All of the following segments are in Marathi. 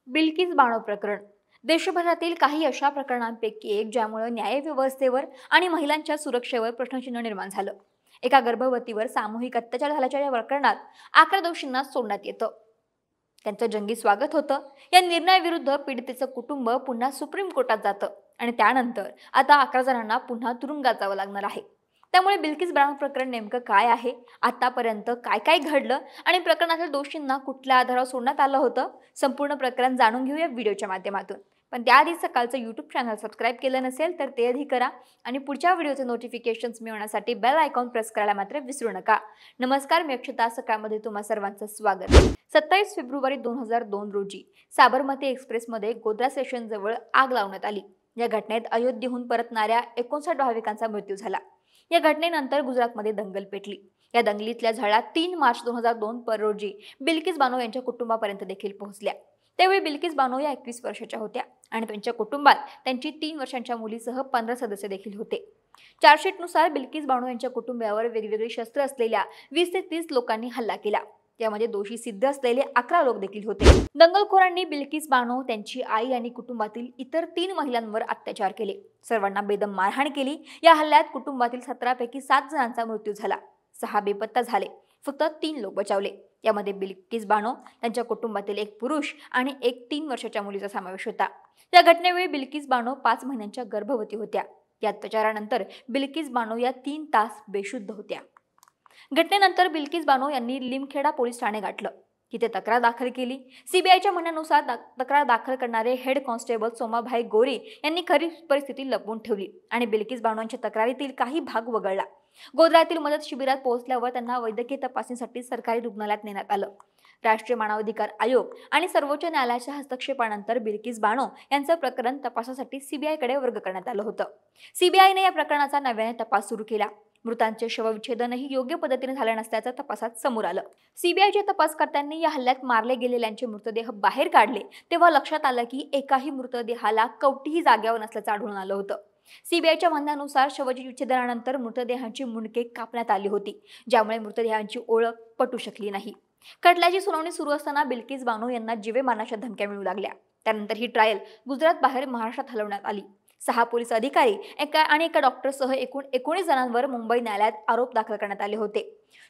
बिल्किस बानो प्रकरण देशभरातील काही अशा प्रकरणांपैकी एक ज्यामुळे न्यायव्यवस्थेवर आणि महिलांच्या सुरक्षेवर प्रश्नचिन्ह निर्माण झालं। एका गर्भवतीवर सामूहिक अत्याचार झाल्याच्या या प्रकरणात 11 दोषींना सोडण्यात येतं। त्यांचं जंगी स्वागत होतं। या निर्णयाविरुद्ध पीडितेचं कुटुंब पुन्हा सुप्रीम कोर्टात जातं आणि त्यानंतर आता 11 जणांना पुन्हा तुरुंगात जावं लागणार आहे। त्यामुळे बिल्किस बानो प्रकरण नेमकं काय आहे, आतापर्यंत काय काय घडलं आणि प्रकरणातील दोषींना कुठल्या आधारावर सोडण्यात आलं होतं, संपूर्ण प्रकरण जाणून घेऊया व्हिडिओच्या माध्यमातून। पण त्याआधी सकाळचं YouTube चॅनल सबस्क्राइब केलं नसेल तर ते आधी करा आणि पुढच्या व्हिडिओचे नोटिफिकेशन्स मिळवण्यासाठी बेल आयकॉन प्रेस करायला मात्र विसरू नका। नमस्कार, मी अक्षता, सकाळमध्ये तुम्हा सर्वांचं स्वागत। 27 फेब्रुवारी 2002 रोजी साबरमती एक्सप्रेसमध्ये गोध्रा स्टेशन जवळ आग लावण्यात आली। या घटनेत अयोध्येहून परतणाऱ्या 59 भाविकांचा मृत्यू झाला। या घटनेनंतर गुजरातमध्ये दंगल पेटली। या दंगलीतल्या झळा 3 मार्च 2002 रोजी बिल्किस बानो यांच्या कुटुंबापर्यंत देखील पोहोचल्या। त्यावेळी बिल्किस बानो या 21 वर्षाच्या होत्या आणि त्यांच्या कुटुंबात त्यांची 3 वर्षांच्या मुलीसह 15 सदस्य देखील होते। चार्जशीटनुसार बिल्किस बानो यांच्या कुटुंबावर वेगवेगळी शस्त्र असलेल्या 20 ते 30 लोकांनी हल्ला केला। त्यामध्ये दोषी सिद्ध असलेले 11 लोक देखील होते। दंगलखोरांनी बिल्किस बानो, त्यांची आई आणि कुटुंबातील इतर 3 महिलांवर अत्याचार केले। सर्वांना बेदम मारहाण केली। या हल्ल्यात कुटुंबातील 17 पैकी 7 जणांचा मृत्यू झाला। 6 बेपत्ता झाले। फक्त 3 लोक बचावले। यामध्ये बिल्किस बानो, त्यांच्या कुटुंबातील एक पुरुष आणि एक 3 वर्षाच्या मुलीचा समावेश होता। या घटनेवेळी बिल्किस बानो 5 महिन्यांच्या गर्भवती होत्या। या अत्याचारानंतर बिल्किस बानो या 3 तास बेशुद्ध होत्या। घटनेनंतर बिल्किस बानो यांनी लिमखेडा पोलीस ठाणे गाठलं। तिथे तक्रार दाखल केली। सीबीआयच्या म्हणण्यानुसार तक्रार दाखल करणारे हेड कॉन्स्टेबल सोमाभाई गोरी यांनी खरी परिस्थिती लपवून ठेवली आणि बिल्किस बानो यांच्या तक्रारीतील काही भाग वगळला। गोध्रातील मदत शिबिरात पोहोचल्यावर त्यांना वैद्यकीय तपासणीसाठी सरकारी रुग्णालयात नेण्यात आलं। राष्ट्रीय मानवाधिकार आयोग आणि सर्वोच्च न्यायालयाच्या हस्तक्षेपानंतर बिल्किस बानो यांचं प्रकरण तपासासाठी सीबीआयकडे वर्ग करण्यात आलं होतं। सीबीआयने या प्रकरणाचा नव्याने तपास सुरू केला। मृतांचे शवविच्छेदनही योग्य पद्धतीने झाले नसल्याचं तपासात समोर आलं। सीबीआयच्या तपासकर्त्यांनी या हल्ल्यात मारले गेलेल्यांचे मृतदेह बाहेर काढले तेव्हा लक्षात आलं की एकाही मृतदेहाला कवटीही जागेवर नसल्याचं आढळून आलं होतं। सीबीआयच्या म्हणण्यानुसार शवविच्छेदनानंतर मृतदेहांची मुंडके कापण्यात आली होती, ज्यामुळे मृतदेहांची ओळख पटू शकली नाही। खटल्याची सुनावणी सुरू असताना बिल्किस बानो यांना जीवे मारण्याच्या धमक्या मिळू लागल्या। त्यानंतर ही ट्रायल गुजरात बाहेर महाराष्ट्रात हलवण्यात आली। 6 पोलीस अधिकारी आणि एका डॉक्टरसह एकूण 19 जणांवर मुंबई न्यायालयात आरोप दाखल करण्यात आले होते।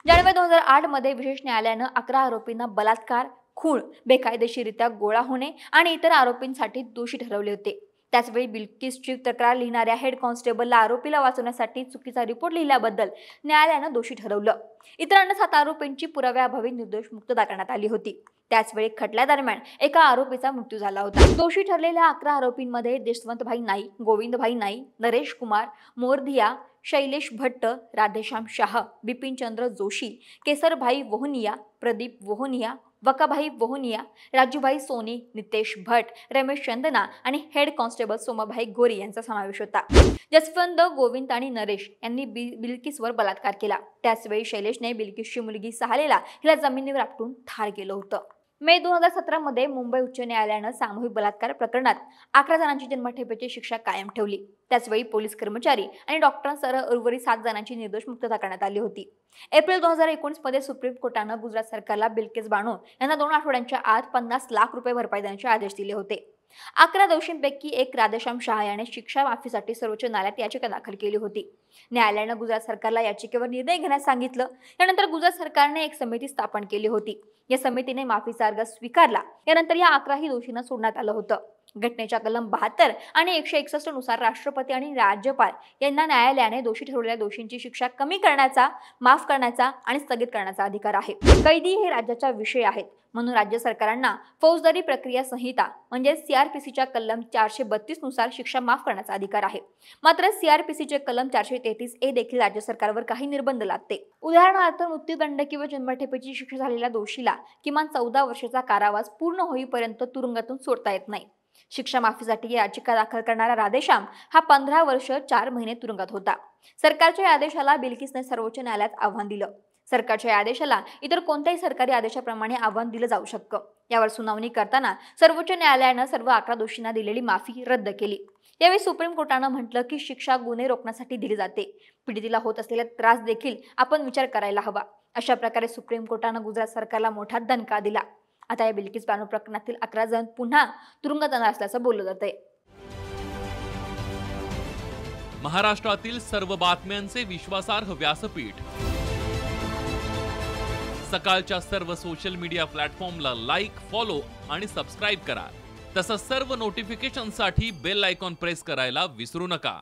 जानेवारी 2008 मध्ये विशेष न्यायालयानं 11 आरोपींना बलात्कार, खून, बेकायदेशीररित्या गोळा होणे आणि इतर आरोपींसाठी दोषी ठरवले होते। त्याचवेळी बिल्किसची तक्रार लिहिणाऱ्या हेड कॉन्स्टेबलला आरोपीला वाचवण्यासाठी चुकीचा रिपोर्ट लिहिल्याबद्दल न्यायालयानं दोषी ठरवलं। इतरांना 7 आरोपींची पुराव्याअभावी निर्दोष मुक्तता करण्यात आली होती। त्याचवेळी खटल्यादरम्यान एका आरोपीचा मृत्यू झाला होता। दोषी ठरलेल्या 11 आरोपींमध्ये देशवंतभाई नाईक, गोविंदभाई नाईक, नरेश कुमार मोरधिया, शैलेश भट्ट, राधेश्याम शाह, बिपिनचंद्र जोशी, केसरभाई वोहनिया, प्रदीप वोहनिया, वकाभाई वोहनिया, राजूभाई सोनी, नितेश भट्ट, रमेश चंदना आणि हेड कॉन्स्टेबल सोमाभाई गोरी यांचा समावेश होता। जसवंत, गोविंद आणि नरेश यांनी बिल्किसवर बलात्कार केला। त्याचवेळी शैलेशने बिल्किसची मुलगी सहालेला हिला जमिनीवर आपटून ठार केलं होतं। मे 2017 मध्ये मुंबई उच्च न्यायालयानं सामूहिक बलात्कार प्रकरणात 11 जणांची जन्मठेपेची शिक्षा कायम ठेवली। त्याचवेळी पोलीस कर्मचारी आणि डॉक्टरांसह उर्वरित 7 जणांची निर्दोष मुक्तता करण्यात आली होती। एप्रिल 2019 मध्ये सुप्रीम कोर्टानं गुजरात सरकारला बिल्किस बानो यांना 2 आठवड्यांच्या आत 50 लाख रुपये भरपाई देण्याचे आदेश दिले होते। 11 दोषींपैकी एक राधेश्याम शाह याने शिक्षा माफीसाठी सर्वोच्च न्यायालयात याचिका दाखल केली होती। न्यायालयानं गुजरात सरकारला याचिकेवर निर्णय घेण्यास सांगितलं। यानंतर गुजरात सरकारने एक समिती स्थापन केली होती। या समितीने माफीचा अर्ज स्वीकारला। यानंतर या 11 दोषींना सोडण्यात आलं होतं। घटनेच्या कलम 72 आणि 161 नुसार राष्ट्रपती आणि राज्यपाल यांना न्यायालयाने दोषी ठरवलेल्या दोषींची शिक्षा कमी करण्याचा, माफ करण्याचा आणि स्थगित करण्याचा अधिकार आहे। कैदी हे राज्याचा विषय आहेत, म्हणून राज्य सरकारांना फौजदारी प्रक्रिया संहिता म्हणजे सीआरपीसीच्या कलम 432 नुसार शिक्षा माफ करण्याचा अधिकार आहे। मात्र सीआरपीसीचे कलम 433A देखील राज्य सरकारवर काही निर्बंध लादते। उदाहरणार्थ मृत्यूदंड किंवा जन्मठेपेची शिक्षा झालेल्या दोषीला किमान 14 वर्षाचा कारावास पूर्ण होईपर्यंत तुरुंगातून सोडता येत नाही। शिक्षा माफीसाठी याचिका दाखल करणारा राधेश्याम हा 15 वर्ष 4 महिने तुरुंगात होता। सरकारच्या या आदेशाला बिल्किसने सर्वोच्च न्यायालयात आव्हान दिलं। सरकारच्या आदेशाला इतर कोणत्याही सरकारी आदेशाप्रमाणे आव्हान दिलं जाऊ शकतं। यावर सुनावणी करताना सर्वोच्च न्यायालयानं सर्व 11 दोषींना दिलेली माफी रद्द केली। यावेळी सुप्रीम कोर्टानं म्हटलं की शिक्षा गुन्हे रोखण्यासाठी दिली जाते। पीडितेला होत असलेला त्रास देखील आपण विचार करायला हवा। अशा प्रकारे सुप्रीम कोर्टानं गुजरात सरकारला मोठा दणका दिला। आता या बिल्किस बानो प्रकरणातील 11 जण पुन्हा तुरुंगात जाणार असल्याचं बोललं जातंय. महाराष्ट्रातील सर्व बातम्यांचे विश्वासार्ह व्यासपीठ. सकाळच्या सर्व सोशल मीडिया प्लॅटफॉर्मला लाईक, फॉलो आणि सबस्क्राईब करा. तसंच सर्व नोटिफिकेशनसाठी बेल आयकॉन प्रेस करायला विसरू नका.